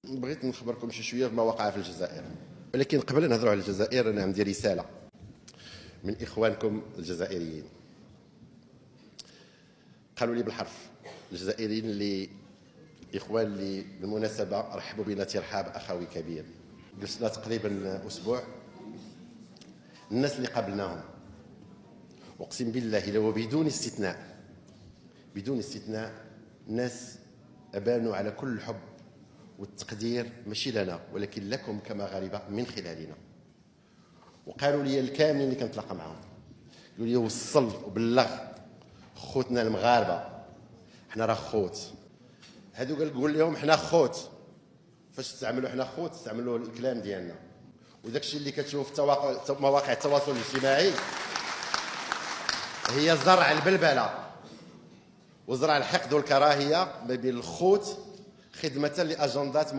بغيت نخبركم شي شويه بما وقع في الجزائر، ولكن قبل ان نهضروا على الجزائر انا عندي رساله من اخوانكم الجزائريين. قالوا لي بالحرف الجزائريين اللي اخوان اللي بالمناسبه رحبوا بنا ترحاب اخوي كبير. جلسنا تقريبا اسبوع، الناس اللي قابلناهم اقسم بالله لو بدون استثناء ناس ابانوا على كل الحب والتقدير ماشي لنا ولكن لكم كمغاربه من خلالنا. وقالوا لي الكاملين اللي كنتلاقى معهم قالوا لي وصل وبلغ خوتنا المغاربه حنا راه خوت. هادو قول لهم حنا خوت. فاش تستعملوا حنا خوت تستعملوا الكلام ديالنا، وداك الشيء اللي كتشوف في مواقع التواصل الاجتماعي هي زرع البلبله وزرع الحقد والكراهيه ما بين الخوت خدمه لاجندات